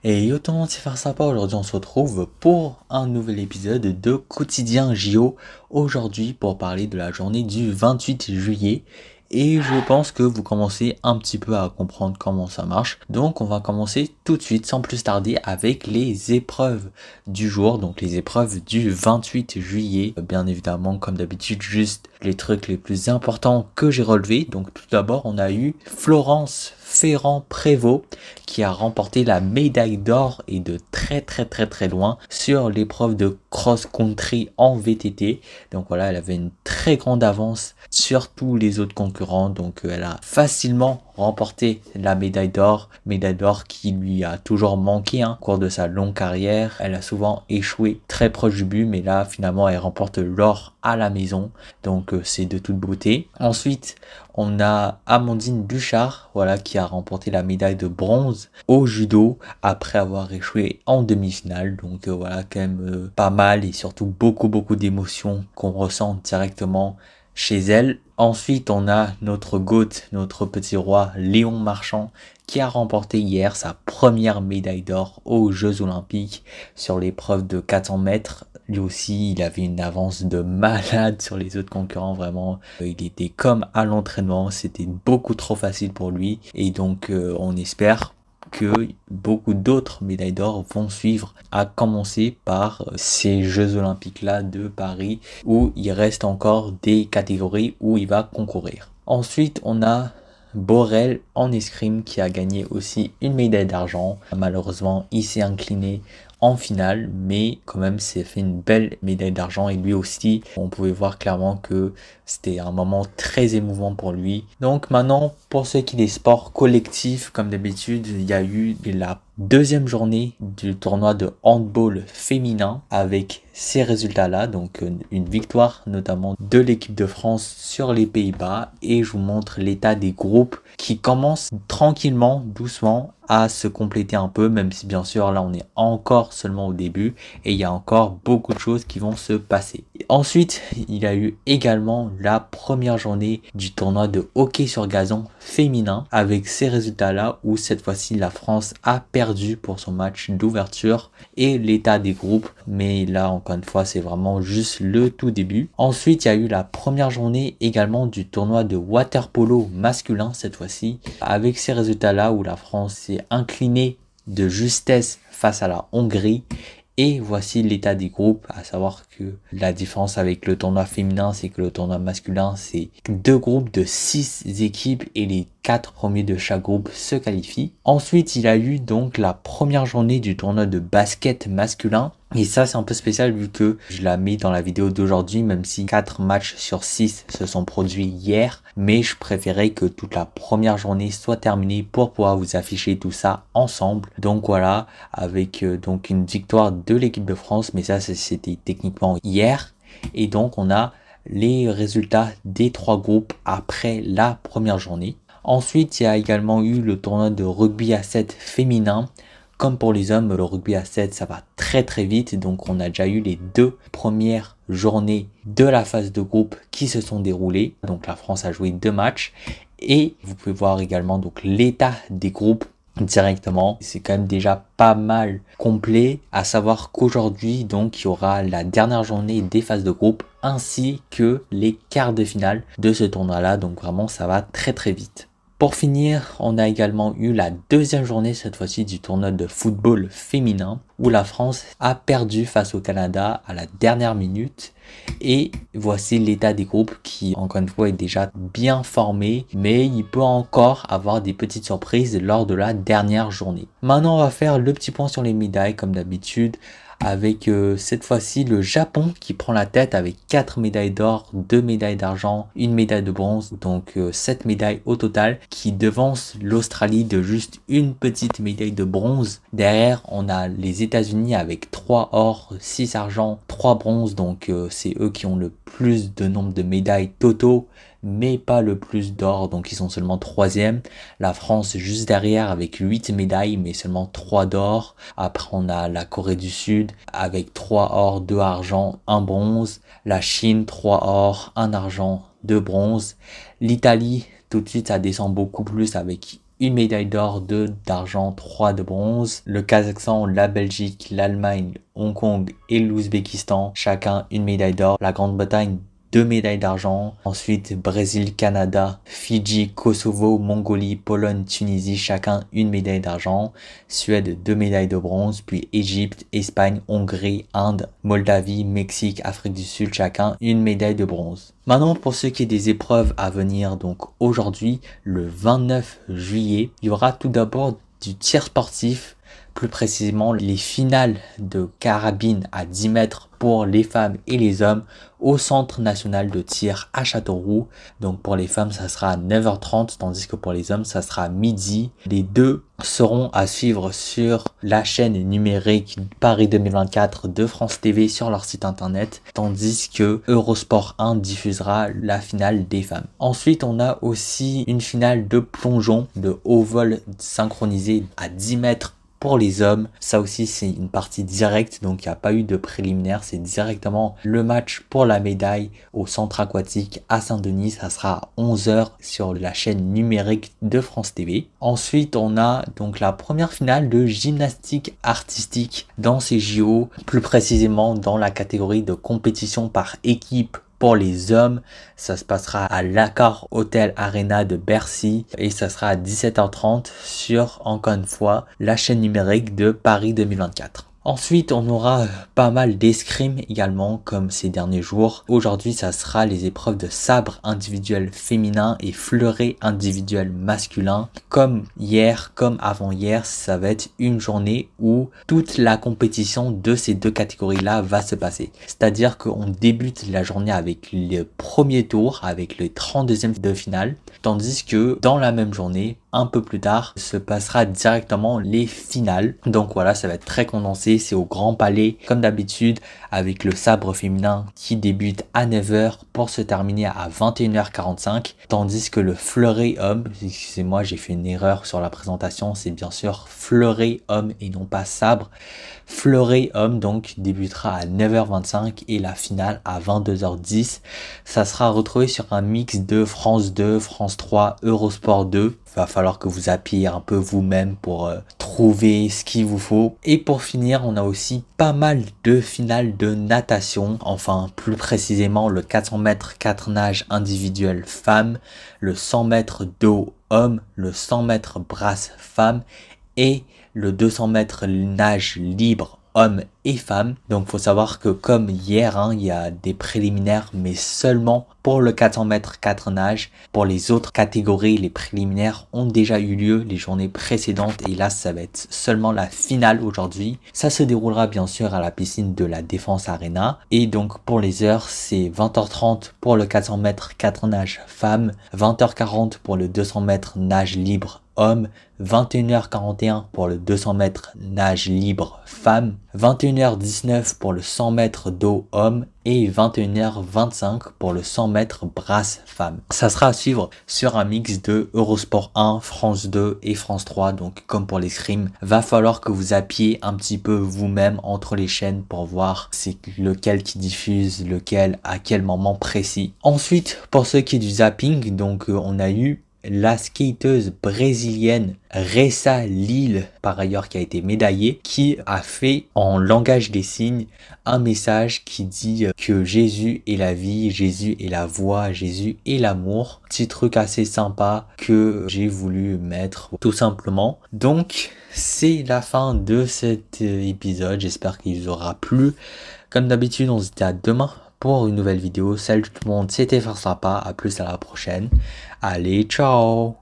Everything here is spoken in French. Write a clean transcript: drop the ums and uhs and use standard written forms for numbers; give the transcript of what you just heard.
Et yo tout le monde, c'est Faire Sympa. Aujourd'hui on se retrouve pour un nouvel épisode de Quotidien JO. Aujourd'hui pour parler de la journée du 28 juillet. Et je pense que vous commencez un petit peu à comprendre comment ça marche. Donc on va commencer tout de suite sans plus tarder avec les épreuves du jour. Donc les épreuves du 28 juillet. Bien évidemment comme d'habitude juste les trucs les plus importants que j'ai relevés. Donc tout d'abord on a eu Florence Ferrand-Prévot qui a remporté la médaille d'or et de très loin sur l'épreuve de cross-country en VTT. Donc voilà, elle avait une très grande avance sur tous les autres concurrents. Donc elle a facilement remporté la médaille d'or qui lui a toujours manqué au cours de sa longue carrière. Elle a souvent échoué très proche du but, mais là finalement elle remporte l'or à la maison. Donc c'est de toute beauté. Ensuite, on a Amandine Bouchard, voilà, qui a remporté la médaille de bronze au judo après avoir échoué en demi-finale. Donc voilà, quand même pas mal et surtout beaucoup d'émotions qu'on ressent directement chez elle. Ensuite, on a notre GOAT, notre petit roi Léon Marchand, qui a remporté hier sa première médaille d'or aux Jeux Olympiques sur l'épreuve de 400 mètres. Lui aussi, il avait une avance de malade sur les autres concurrents, vraiment. Il était comme à l'entraînement, c'était beaucoup trop facile pour lui. Et donc, on espère que beaucoup d'autres médailles d'or vont suivre, à commencer par ces Jeux Olympiques-là de Paris, où il reste encore des catégories où il va concourir. Ensuite, on a Borel en escrime qui a gagné aussi une médaille d'argent. Malheureusement, il s'est incliné en finale, mais quand même c'est fait une belle médaille d'argent et lui aussi on pouvait voir clairement que c'était un moment très émouvant pour lui. Donc maintenant pour ce qui est des sports collectifs, comme d'habitude il y a eu la deuxième journée du tournoi de handball féminin avec ces résultats là, donc une victoire notamment de l'équipe de France sur les Pays-Bas, et je vous montre l'état des groupes qui commencent tranquillement, doucement à se compléter un peu, même si bien sûr là on est encore seulement au début et il y a encore beaucoup de choses qui vont se passer. Ensuite, il y a eu également la première journée du tournoi de hockey sur gazon féminin avec ces résultats là où cette fois-ci la France a perdu pour son match d'ouverture et l'état des groupes, mais là encore une fois c'est vraiment juste le tout début. Ensuite, il y a eu la première journée également du tournoi de water polo masculin cette fois-ci avec ces résultats là où la France s'est inclinée de justesse face à la Hongrie. Et voici l'état des groupes, à savoir que la différence avec le tournoi féminin, c'est que le tournoi masculin, c'est 2 groupes de 6 équipes et les 4 premiers de chaque groupe se qualifient. Ensuite, il y a eu donc la première journée du tournoi de basket masculin. Et ça, c'est un peu spécial vu que je la mets dans la vidéo d'aujourd'hui, même si 4 matchs sur 6 se sont produits hier. Mais je préférais que toute la première journée soit terminée pour pouvoir vous afficher tout ça ensemble. Donc voilà, avec donc une victoire de l'équipe de France, mais ça c'était techniquement hier. Et donc on a les résultats des 3 groupes après la première journée. Ensuite, il y a également eu le tournoi de rugby à 7 féminin. Comme pour les hommes, le rugby à 7, ça va très vite. Donc on a déjà eu les 2 premières journées de la phase de groupe qui se sont déroulées. Donc la France a joué 2 matchs. Et vous pouvez voir également donc l'état des groupes directement. C'est quand même déjà pas mal complet, à savoir qu'aujourd'hui donc il y aura la dernière journée des phases de groupe ainsi que les quarts de finale de ce tournoi là. Donc vraiment ça va très vite. Pour finir, on a également eu la deuxième journée cette fois-ci du tournoi de football féminin où la France a perdu face au Canada à la dernière minute. Et voici l'état des groupes qui encore une fois est déjà bien formé, mais il peut encore avoir des petites surprises lors de la dernière journée. Maintenant on va faire le petit point sur les médailles comme d'habitude, avec cette fois-ci le Japon qui prend la tête avec 4 médailles d'or, 2 médailles d'argent, 1 médaille de bronze, donc 7 médailles au total, qui devance l'Australie de juste une petite médaille de bronze. Derrière on a les États-Unis avec 3 or, 6 argent, 3 bronzes, donc c'est eux qui ont le plus de nombre de médailles totaux, mais pas le plus d'or, donc ils sont seulement 3e. La France juste derrière avec 8 médailles, mais seulement 3 d'or. Après on a la Corée du Sud avec 3 or, 2 argent, 1 bronze. La Chine, 3 or, 1 argent, 2 bronzes. L'Italie, tout de suite ça descend beaucoup plus avec une médaille d'or, 2 d'argent, 3 de bronze. Le Kazakhstan, la Belgique, l'Allemagne, Hong Kong et l'Ouzbékistan, chacun une médaille d'or. La Grande-Bretagne, 2 médailles d'argent. Ensuite, Brésil, Canada, Fidji, Kosovo, Mongolie, Pologne, Tunisie, chacun une médaille d'argent. Suède, 2 médailles de bronze. Puis Égypte, Espagne, Hongrie, Inde, Moldavie, Mexique, Afrique du Sud, chacun une médaille de bronze. Maintenant, pour ce qui est des épreuves à venir, donc aujourd'hui, le 29 juillet, il y aura tout d'abord du tir sportif, plus précisément les finales de carabine à 10 mètres pour les femmes et les hommes au Centre national de tir à Châteauroux. Donc pour les femmes, ça sera à 9h30, tandis que pour les hommes, ça sera à midi. Les deux seront à suivre sur la chaîne numérique Paris 2024 de France TV sur leur site internet, tandis que Eurosport 1 diffusera la finale des femmes. Ensuite, on a aussi une finale de plongeon de haut vol synchronisé à 10 mètres pour les hommes. Ça aussi, c'est une partie directe, donc il n'y a pas eu de préliminaire, c'est directement le match pour la médaille au centre aquatique à Saint-Denis. Ça sera à 11h sur la chaîne numérique de France TV. Ensuite, on a donc la première finale de gymnastique artistique dans ces JO, plus précisément dans la catégorie de compétition par équipe. Pour les hommes, ça se passera à l'Accor Hotel Arena de Bercy et ça sera à 17h30 sur, encore une fois, la chaîne numérique de Paris 2024. Ensuite, on aura pas mal d'escrime également, comme ces derniers jours. Aujourd'hui, ça sera les épreuves de sabre individuel féminin et fleuret individuel masculin. Comme hier, comme avant-hier, ça va être une journée où toute la compétition de ces deux catégories-là va se passer. C'est-à-dire qu'on débute la journée avec le premier tour, avec le 32e de finale, tandis que dans la même journée, un peu plus tard, se passera directement les finales. Donc voilà, ça va être très condensé. C'est au Grand Palais, comme d'habitude, avec le sabre féminin qui débute à 9h pour se terminer à 21h45. Tandis que le fleuret homme, excusez-moi, j'ai fait une erreur sur la présentation, c'est bien sûr fleuret homme et non pas sabre. Fleuret homme donc débutera à 9h25 et la finale à 22h10. Ça sera retrouvé sur un mix de France 2, France 3, Eurosport 2. Il va falloir que vous appuyez un peu vous-même pour trouver ce qu'il vous faut. Et pour finir, on a aussi pas mal de finales de natation. Enfin, plus précisément, le 400 mètres 4 nages individuel femmes, le 100 mètres dos homme, le 100 mètres brasse femme et le 200 mètres nage libre hommes et femmes. Donc faut savoir que comme hier, il y a des préliminaires, mais seulement pour le 400 mètres 4 nages. Pour les autres catégories, les préliminaires ont déjà eu lieu les journées précédentes et là ça va être seulement la finale aujourd'hui. Ça se déroulera bien sûr à la piscine de la Défense Arena et donc pour les heures c'est 20h30 pour le 400 mètres 4 nages femmes, 20h40 pour le 200 mètres nage libre hommes, 21h41 pour le 200 mètres nage libre femmes, 21h19 pour le 100 mètres dos homme et 21h25 pour le 100 mètres brasse femme. Ça sera à suivre sur un mix de Eurosport 1, France 2 et France 3. Donc comme pour l'escrime, va falloir que vous appuyez un petit peu vous-même entre les chaînes pour voir c'est lequel qui diffuse, lequel à quel moment précis. Ensuite, pour ce qui est du zapping, donc on a eu la skateuse brésilienne Ressa Lille, par ailleurs qui a été médaillée, qui a fait en langage des signes un message qui dit que Jésus est la vie, Jésus est la voie, Jésus est l'amour. Petit truc assez sympa que j'ai voulu mettre tout simplement. Donc c'est la fin de cet épisode, j'espère qu'il vous aura plu. Comme d'habitude, on se dit à demain pour une nouvelle vidéo. Salut tout le monde, c'était Farce Pas, à plus à la prochaine. Allez, ciao!